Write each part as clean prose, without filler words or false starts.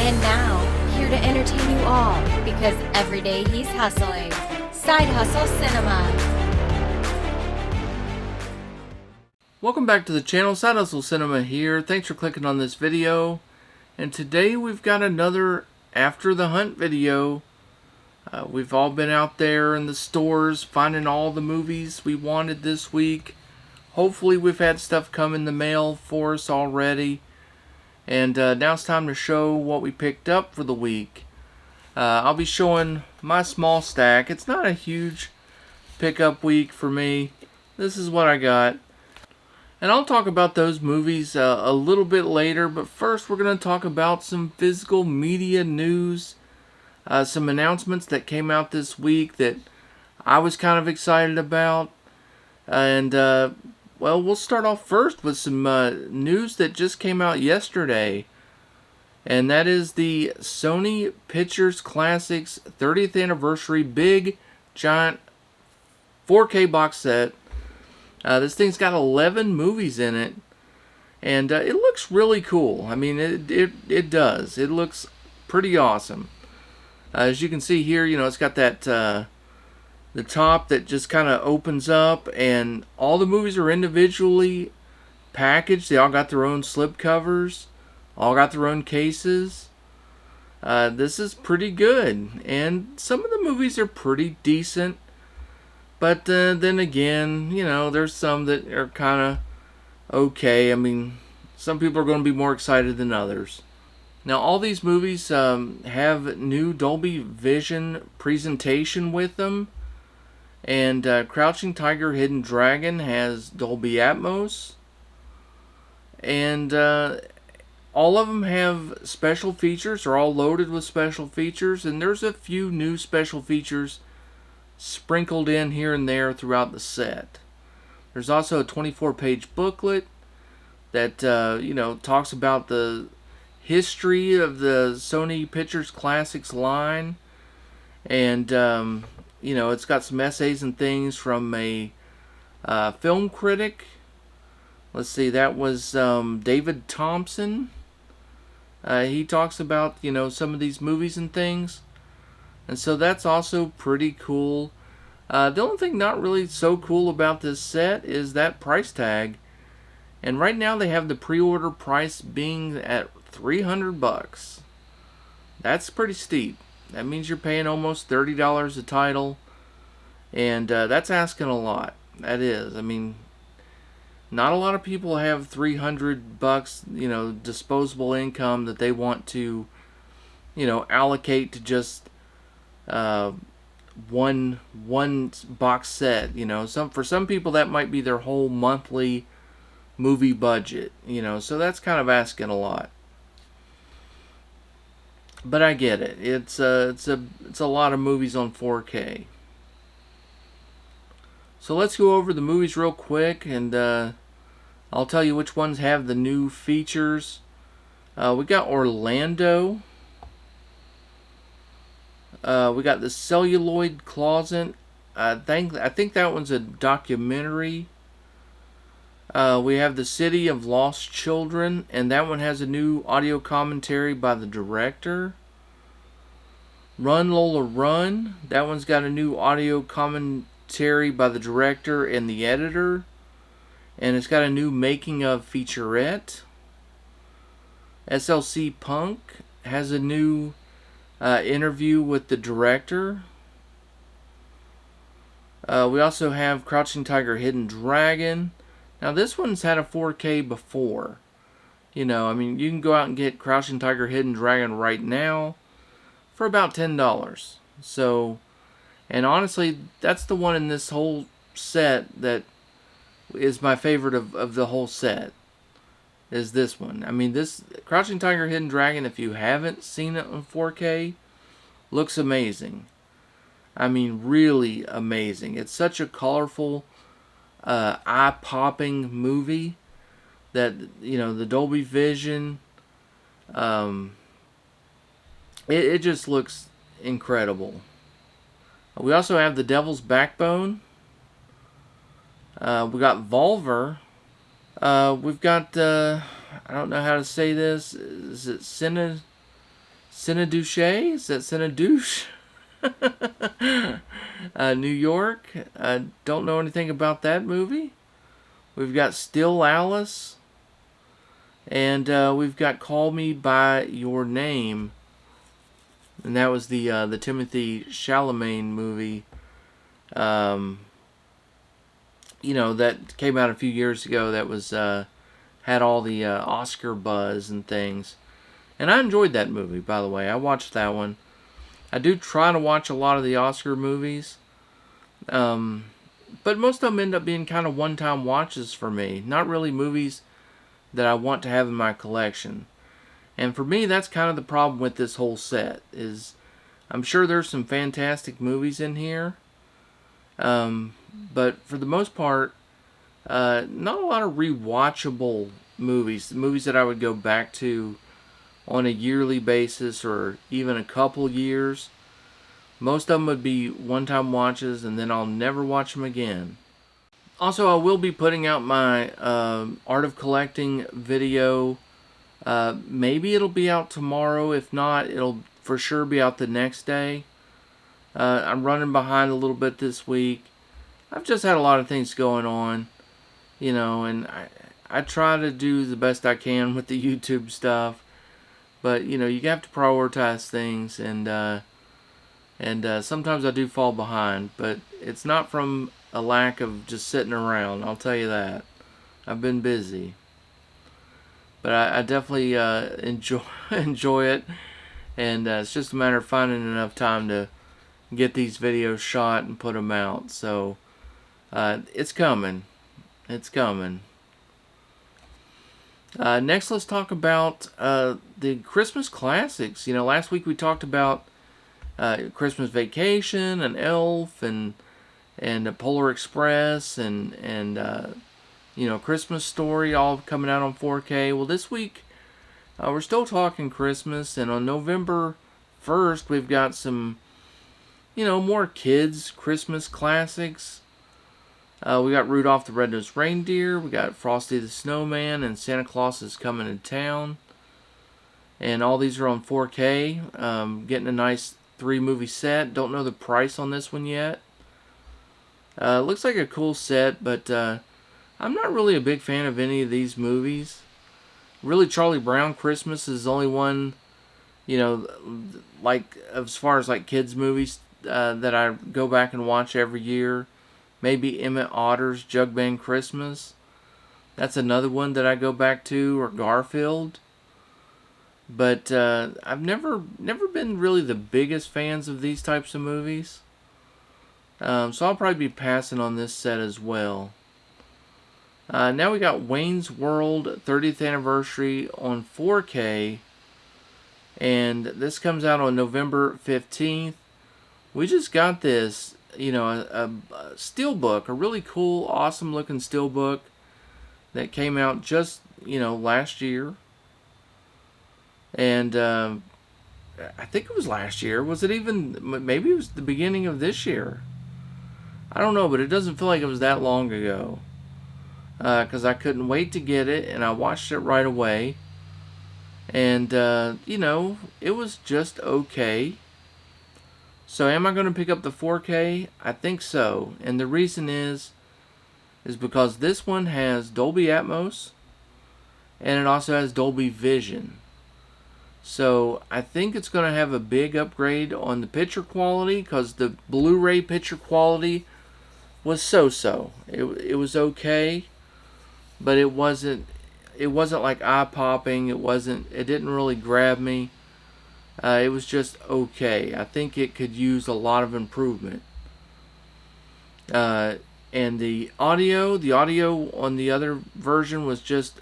And now, here to entertain you all, because every day he's hustling. Side Hustle Cinema. Welcome back to the channel. Side Hustle Cinema here. Thanks for clicking on this video. And today we've got another After the Hunt video. We've all been out there in the stores finding all the movies we wanted this week. Hopefully we've had stuff come in the mail for us already. And now it's time to show what we picked up for the week. I'll be showing my small stack. It's not a huge pickup week for me. This is what I got. And I'll talk about those movies a little bit later. But first we're going to talk about some physical media news. Some announcements that came out this week that I was kind of excited about. And well, we'll start off first with some news that just came out yesterday. And that is the Sony Pictures Classics 30th Anniversary Big Giant 4K box set. This thing's got 11 movies in it. And it looks really cool. I mean, it does. It looks pretty awesome. As you can see here, you know, it's got that... the top that just kind of opens up, and all the movies are individually packaged. They all got their own slip covers, all got their own cases. This is pretty good, and some of the movies are pretty decent. But then again, you know, there's some that are kind of okay. I mean, some people are going to be more excited than others. Now, all these movies have new Dolby Vision presentation with them. And Crouching Tiger, Hidden Dragon has Dolby Atmos. And all of them have special features. They're all loaded with special features. And there's a few new special features sprinkled in here and there throughout the set. There's also a 24-page booklet that, you know, talks about the history of the Sony Pictures Classics line. And... you know, it's got some essays and things from a film critic. Let's see, that was David Thompson. He talks about, you know, some of these movies and things. And so that's also pretty cool. The only thing not really so cool about this set is that price tag. And right now they have the pre-order price being at $300. That's pretty steep. That means you're paying almost $30 a title, and that's asking a lot. That is. I mean, not a lot of people have $300, you know, disposable income that they want to, you know, allocate to just one box set. You know, for some people that might be their whole monthly movie budget. You know, so that's kind of asking a lot. But I get it. It's a lot of movies on 4K. So let's go over the movies real quick, and I'll tell you which ones have the new features. We got Orlando. We got the Celluloid Closet. I think that one's a documentary. We have the City of Lost Children, and that one has a new audio commentary by the director. Run Lola Run, that one's got a new audio commentary by the director and the editor. And it's got a new making of featurette. SLC Punk has a new interview with the director. We also have Crouching Tiger, Hidden Dragon. Now this one's had a 4K before. You know, I mean, you can go out and get Crouching Tiger, Hidden Dragon right now for about $10. So, and honestly, that's the one in this whole set that is my favorite of the whole set. Is this one. I mean, this Crouching Tiger, Hidden Dragon, if you haven't seen it on 4K, looks amazing. I mean, really amazing. It's such a colorful, eye-popping movie that, you know, the Dolby Vision, it just looks incredible. We also have The Devil's Backbone. We got Volver. We've got, I don't know how to say this. Is it Cineduche. Is that Cinedouche? New York. I don't know anything about that movie. We've got Still Alice. And we've got Call Me By Your Name. And that was the Timothy Chalamet movie. That came out a few years ago. That was had all the Oscar buzz and things. And I enjoyed that movie, by the way. I watched that one. I do try to watch a lot of the Oscar movies. But most of them end up being kind of one-time watches for me. Not really movies that I want to have in my collection. And for me, that's kind of the problem with this whole set. Is I'm sure there's some fantastic movies in here. But for the most part, not a lot of rewatchable movies. Movies that I would go back to on a yearly basis or even a couple years. Most of them would be one-time watches, and then I'll never watch them again. Also, I will be putting out my Art of Collecting video. Maybe it'll be out tomorrow. If not, it'll for sure be out the next day. I'm running behind a little bit this week. I've just had a lot of things going on, and I try to do the best I can with the YouTube stuff. But, you have to prioritize things, and sometimes I do fall behind. But it's not from a lack of just sitting around, I'll tell you that. I've been busy. But I definitely enjoy it, and it's just a matter of finding enough time to get these videos shot and put them out. So, it's coming. It's coming. Next, let's talk about the Christmas classics. Last week we talked about Christmas Vacation and Elf and Polar Express and Christmas Story, all coming out on 4K. Well, this week we're still talking Christmas, and on November 1st we've got some more kids Christmas classics. We got Rudolph the Red-Nosed Reindeer, we got Frosty the Snowman, and Santa Claus is Coming to Town. And all these are on 4K. Getting a nice 3-movie set. Don't know the price on this one yet. Looks like a cool set, but I'm not really a big fan of any of these movies. Really, Charlie Brown Christmas is the only one, like as far as like kids movies that I go back and watch every year. Maybe Emmett Otter's Jug Band Christmas. That's another one that I go back to, or Garfield. But I've never been really the biggest fans of these types of movies. So I'll probably be passing on this set as well. Now we got Wayne's World 30th Anniversary on 4K. And this comes out on November 15th. We just got this, a steelbook, a really cool, awesome looking steelbook that came out just, last year. And I think it was last year. Was it even, maybe it was the beginning of this year. I don't know, but it doesn't feel like it was that long ago. Because I couldn't wait to get it, and I watched it right away. And, it was just okay. So am I going to pick up the 4K? I think so. And the reason is because this one has Dolby Atmos, and it also has Dolby Vision. So I think it's going to have a big upgrade on the picture quality, because the Blu-ray picture quality was so-so. It was okay, but it wasn't like eye-popping. It didn't really grab me. It was just okay. I think it could use a lot of improvement. And the audio on the other version was just,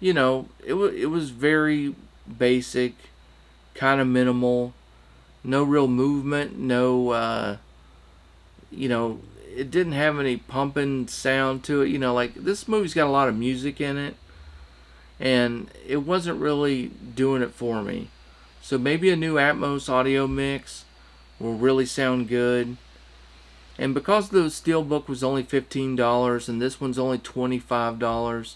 it was very basic, kind of minimal, no real movement, no, it didn't have any pumping sound to it. Like this movie's got a lot of music in it, and it wasn't really doing it for me. So maybe a new Atmos audio mix will really sound good. And because the Steelbook was only $15 and this one's only $25,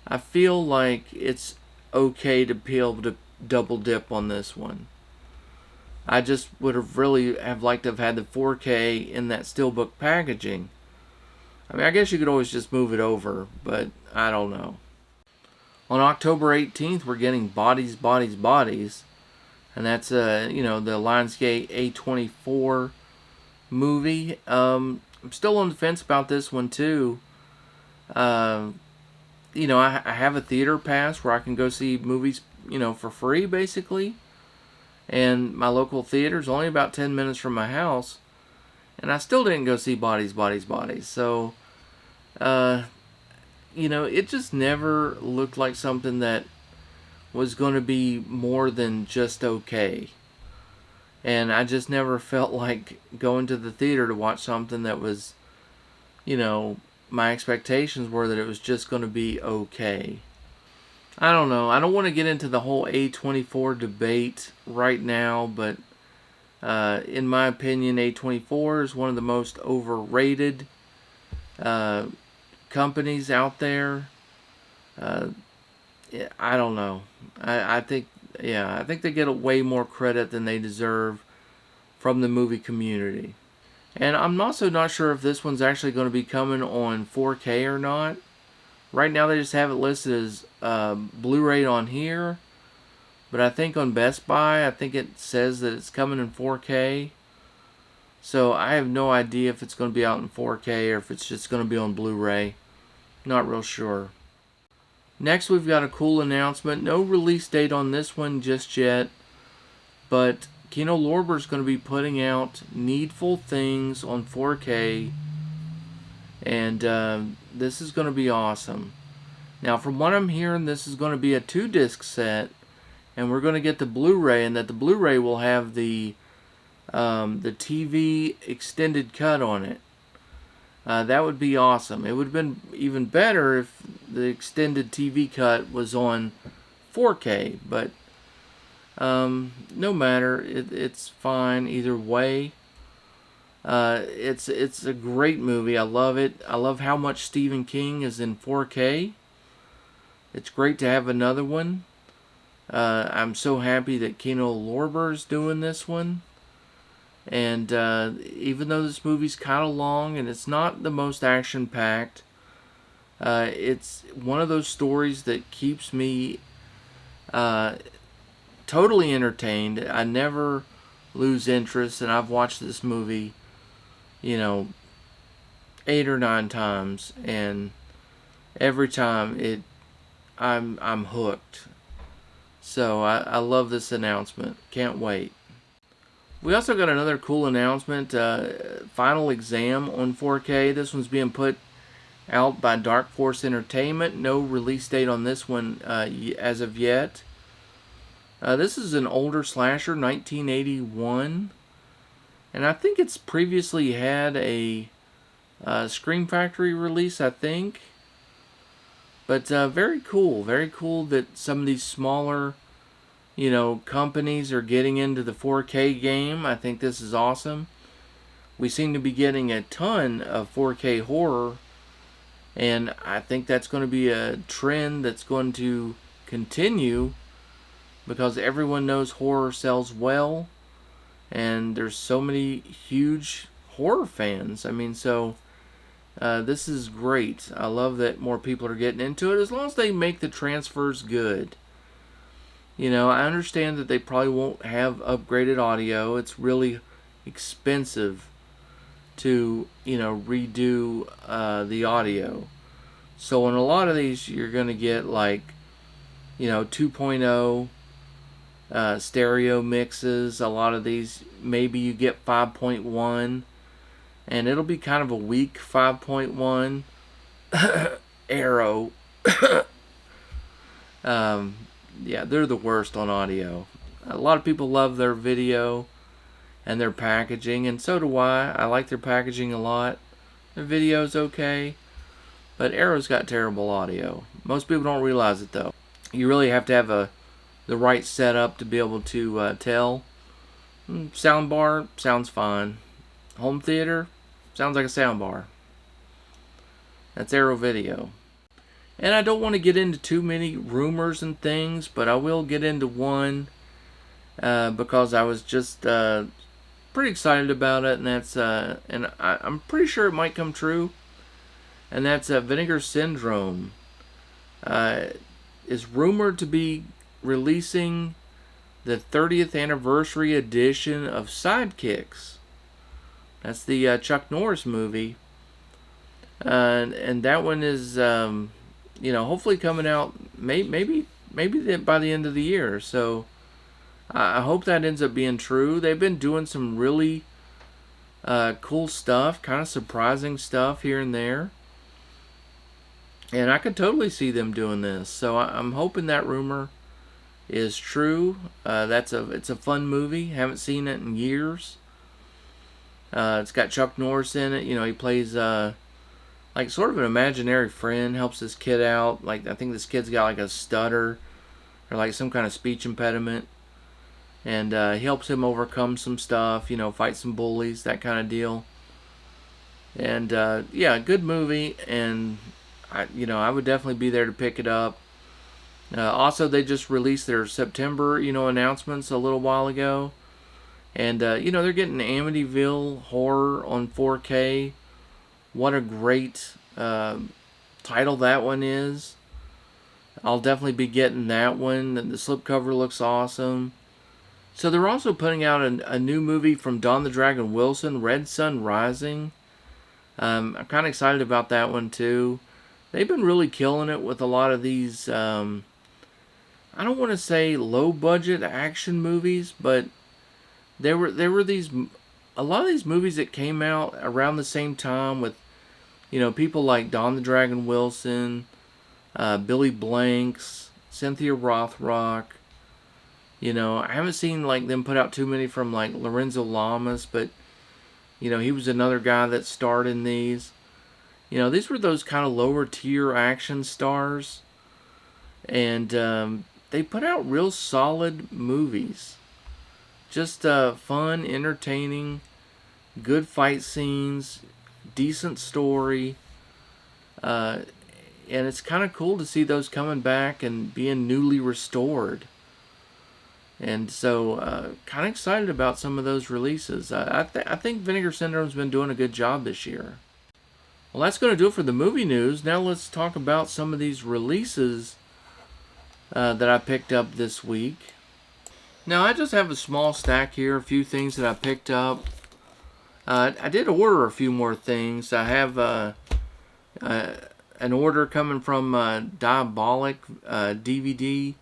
I feel like it's okay to be able to double dip on this one. I just would have really have liked to have had the 4K in that steelbook packaging. I mean, I guess you could always just move it over, but I don't know. On October 18th, we're getting Bodies, Bodies, Bodies. And that's, you know, the Lionsgate A24 movie. I'm still on the fence about this one, too. You know, I have a theater pass where I can go see movies, you know, for free, basically. And my local theater is only about 10 minutes from my house. And I still didn't go see Bodies, Bodies, Bodies. So, you know, it just never looked like something that was going to be more than just okay. And I just never felt like going to the theater to watch something that was, you know, my expectations were that it was just going to be okay. I don't know. I don't want to get into the whole A24 debate right now, but in my opinion, A24 is one of the most overrated companies out there. I don't know. I think they get way more credit than they deserve from the movie community. And I'm also not sure if this one's actually going to be coming on 4K or not. Right now they just have it listed as Blu-ray on here. But I think on Best Buy, I think it says that it's coming in 4K. So I have no idea if it's going to be out in 4K or if it's just going to be on Blu-ray. Not real sure. Next, we've got a cool announcement. No release date on this one just yet. But Kino Lorber is going to be putting out Needful Things on 4K. And this is going to be awesome. Now, from what I'm hearing, this is going to be a 2-disc set. And we're going to get the Blu-ray. And that the Blu-ray will have the TV extended cut on it. That would be awesome. It would have been even better if the extended TV cut was on 4K. But no matter. It's fine either way. It's a great movie. I love it. I love how much Stephen King is in 4K. It's great to have another one. I'm so happy that Kino Lorber is doing this one. And even though this movie's kind of long and it's not the most action-packed, it's one of those stories that keeps me totally entertained. I never lose interest, and I've watched this movie, you know, 8 or 9 times, and every time I'm hooked. So I love this announcement. Can't wait. We also got another cool announcement. Final Exam on 4K. This one's being put out by Dark Force Entertainment. No release date on this one as of yet. This is an older slasher, 1981. And I think it's previously had a Scream Factory release, I think. But very cool. Very cool that some of these smaller, you know, companies are getting into the 4K game. I think this is awesome. We seem to be getting a ton of 4K horror. And I think that's going to be a trend that's going to continue. Because everyone knows horror sells well. And there's so many huge horror fans. I mean, so this is great. I love that more people are getting into it, as long as they make the transfers good. You know, I understand that they probably won't have upgraded audio. It's really expensive to, you know, redo the audio. So in a lot of these, you're going to get like, you know, 2.0 stereo mixes. A lot of these, maybe you get 5.1. And it'll be kind of a weak 5.1 Arrow. Yeah, they're the worst on audio. A lot of people love their video and their packaging, and so do I. I like their packaging a lot. Their video's okay, but Arrow's got terrible audio. Most people don't realize it, though. You really have to have the right setup to be able to tell. Soundbar sounds fine. Home theater sounds like a soundbar. That's Arrow Video. And I don't want to get into too many rumors and things, but I will get into one because I was just pretty excited about it, and that's I'm pretty sure it might come true. And that's Vinegar Syndrome is rumored to be releasing the 30th anniversary edition of Sidekicks. That's the Chuck Norris movie, and that one is hopefully coming out maybe by the end of the year. So I hope that ends up being true. They've been doing some really cool stuff, kind of surprising stuff here and there. And I could totally see them doing this. So I'm hoping that rumor is true. It's a fun movie. Haven't seen it in years. It's got Chuck Norris in it. He plays like sort of an imaginary friend, helps this kid out. Like, I think this kid's got like a stutter or like some kind of speech impediment. And he helps him overcome some stuff, fight some bullies, that kind of deal. And yeah, good movie. And I would definitely be there to pick it up. Also, they just released their September, announcements a little while ago. And, they're getting Amityville Horror on 4K. What a great title that one is. I'll definitely be getting that one. The slipcover looks awesome. So they're also putting out a new movie from Don the Dragon Wilson, Red Sun Rising. I'm kind of excited about that one, too. They've been really killing it with a lot of these, I don't want to say low-budget action movies, but there were a lot of these movies that came out around the same time with, people like Don the Dragon Wilson, Billy Blanks, Cynthia Rothrock. I haven't seen like them put out too many from like Lorenzo Lamas, but he was another guy that starred in these. These were those kind of lower tier action stars, and they put out real solid movies. Just fun, entertaining, good fight scenes, decent story, and it's kind of cool to see those coming back and being newly restored. And so, kind of excited about some of those releases. I think Vinegar Syndrome's been doing a good job this year. Well, that's going to do it for the movie news. Now let's talk about some of these releases that I picked up this week. Now, I just have a small stack here, a few things that I picked up. I did order a few more things. I have an order coming from Diabolic DVD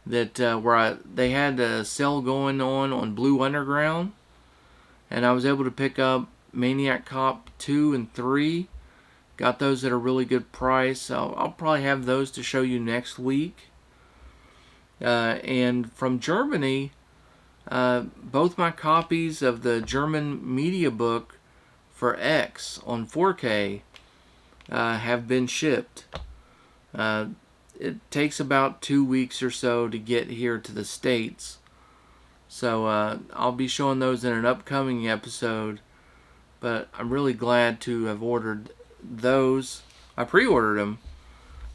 that where they had a sale going on Blue Underground, and I was able to pick up Maniac Cop 2 and 3. Got those at a really good price. I'll probably have those to show you next week. And from Germany, both my copies of the German media book for X on 4K have been shipped. It takes about 2 weeks or so to get here to the States. So I'll be showing those in an upcoming episode. But I'm really glad to have ordered those. I pre-ordered them,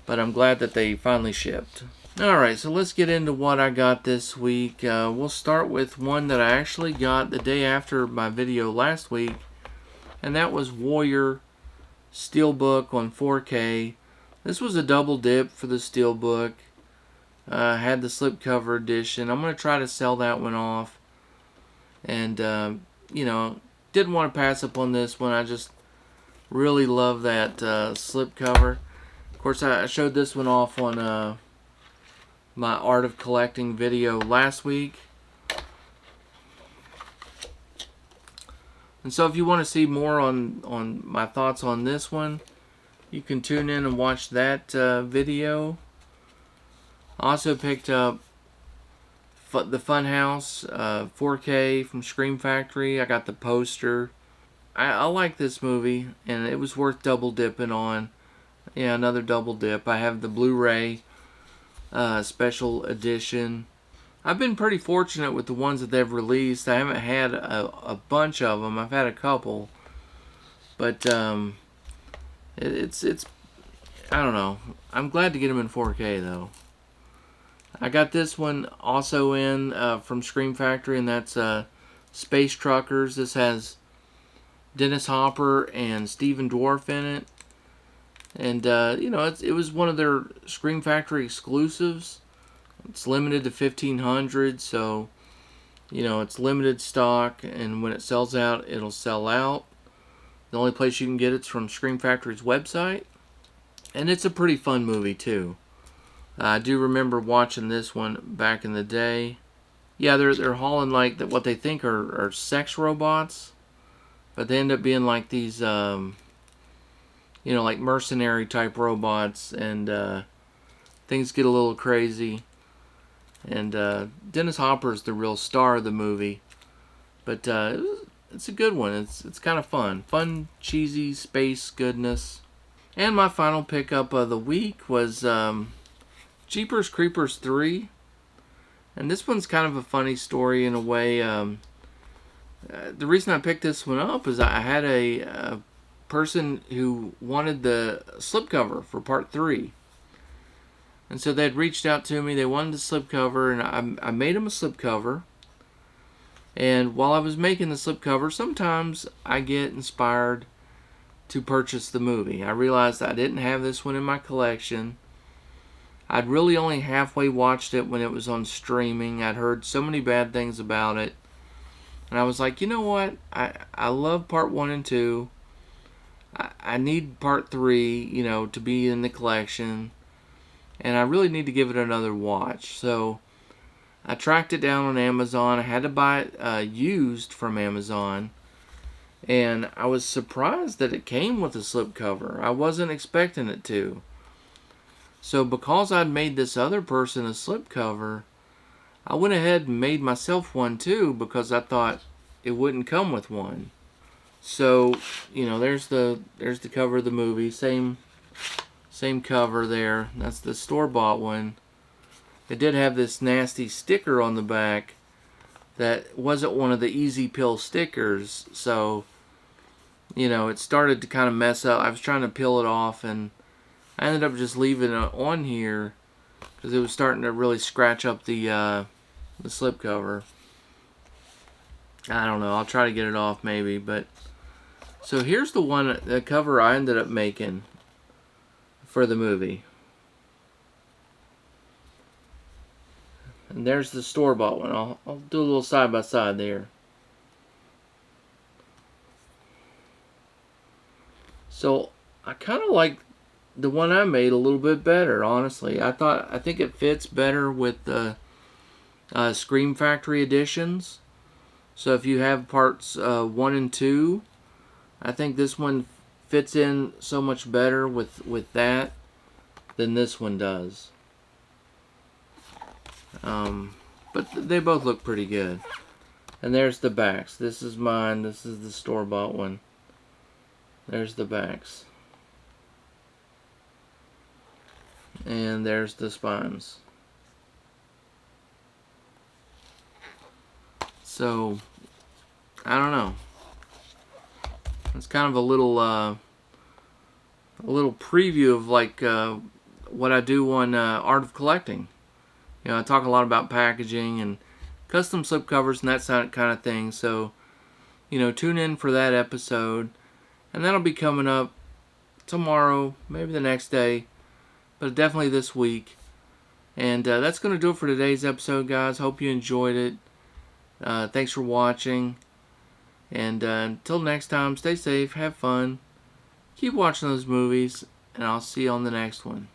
but I'm glad that they finally shipped. Alright, so let's get into what I got this week. We'll start with one that I actually got the day after my video last week, and that was Warrior Steelbook on 4K. This was a double dip for the Steelbook. Had the slipcover edition. I'm going to try to sell that one off. And, didn't want to pass up on this one. I just really love that slipcover. Of course, I showed this one off on my Art of Collecting video last week. And so if you want to see more on my thoughts on this one, you can tune in and watch that video. I also picked up the Funhouse 4K from Scream Factory. I got the poster. I like this movie, and it was worth double dipping on. Yeah, another double dip. I have the Blu-ray special edition. I've been pretty fortunate with the ones that they've released. I haven't had a bunch of them. I've had a couple, but it's I don't know. I'm glad to get them in 4K though. I got this one also in from Scream Factory, and that's Space Truckers. This has Dennis Hopper and Stephen Dwarf in it. And, you know, it was one of their Scream Factory exclusives. It's limited to 1,500, so, you know, it's limited stock, and when it sells out, it'll sell out. The only place you can get it's from Scream Factory's website. And it's a pretty fun movie, too. I do remember watching this one back in the day. Yeah, they're hauling, like, what they think are sex robots. But they end up being, like, these, you know, like mercenary type robots, and things get a little crazy. And Dennis Hopper is the real star of the movie, but it's a good one. It's kind of fun, cheesy space goodness. And my final pickup of the week was Jeepers Creepers 3, and this one's kind of a funny story in a way. The reason I picked this one up is I had a person who wanted the slipcover for part 3. And so they'd reached out to me. They wanted the slipcover, and I made them a slipcover. And while I was making the slipcover, sometimes I get inspired to purchase the movie. I realized I didn't have this one in my collection. I'd really only halfway watched it when it was on streaming. I'd heard so many bad things about it. And I was like, you know what? I love part 1 and 2. I need part 3, you know, to be in the collection. And I really need to give it another watch. So I tracked it down on Amazon. I had to buy it used from Amazon. And I was surprised that it came with a slipcover. I wasn't expecting it to. So because I'd made this other person a slipcover, I went ahead and made myself one too, because I thought it wouldn't come with one. So, you know, there's the cover of the movie. Same cover there. That's the store-bought one. It did have this nasty sticker on the back that wasn't one of the Easy Peel stickers, so, you know, it started to kind of mess up. I was trying to peel it off, and I ended up just leaving it on here because it was starting to really scratch up the slipcover. I don't know. I'll try to get it off maybe, but so here's the cover I ended up making for the movie. And there's the store-bought one. I'll do a little side-by-side there. So I kind of like the one I made a little bit better, honestly. I think it fits better with the Scream Factory editions. So if you have parts 1 and 2, I think this one fits in so much better with that than this one does. But they both look pretty good. And there's the backs. This is mine. This is the store-bought one. There's the backs. And there's the spines. So, I don't know. It's kind of a little preview of like what I do on Art of Collecting. You know, I talk a lot about packaging and custom slipcovers and that kind of thing. So, you know, tune in for that episode. And that'll be coming up tomorrow, maybe the next day, but definitely this week. And that's going to do it for today's episode, guys. Hope you enjoyed it. Thanks for watching. And until next time, stay safe, have fun, keep watching those movies, and I'll see you on the next one.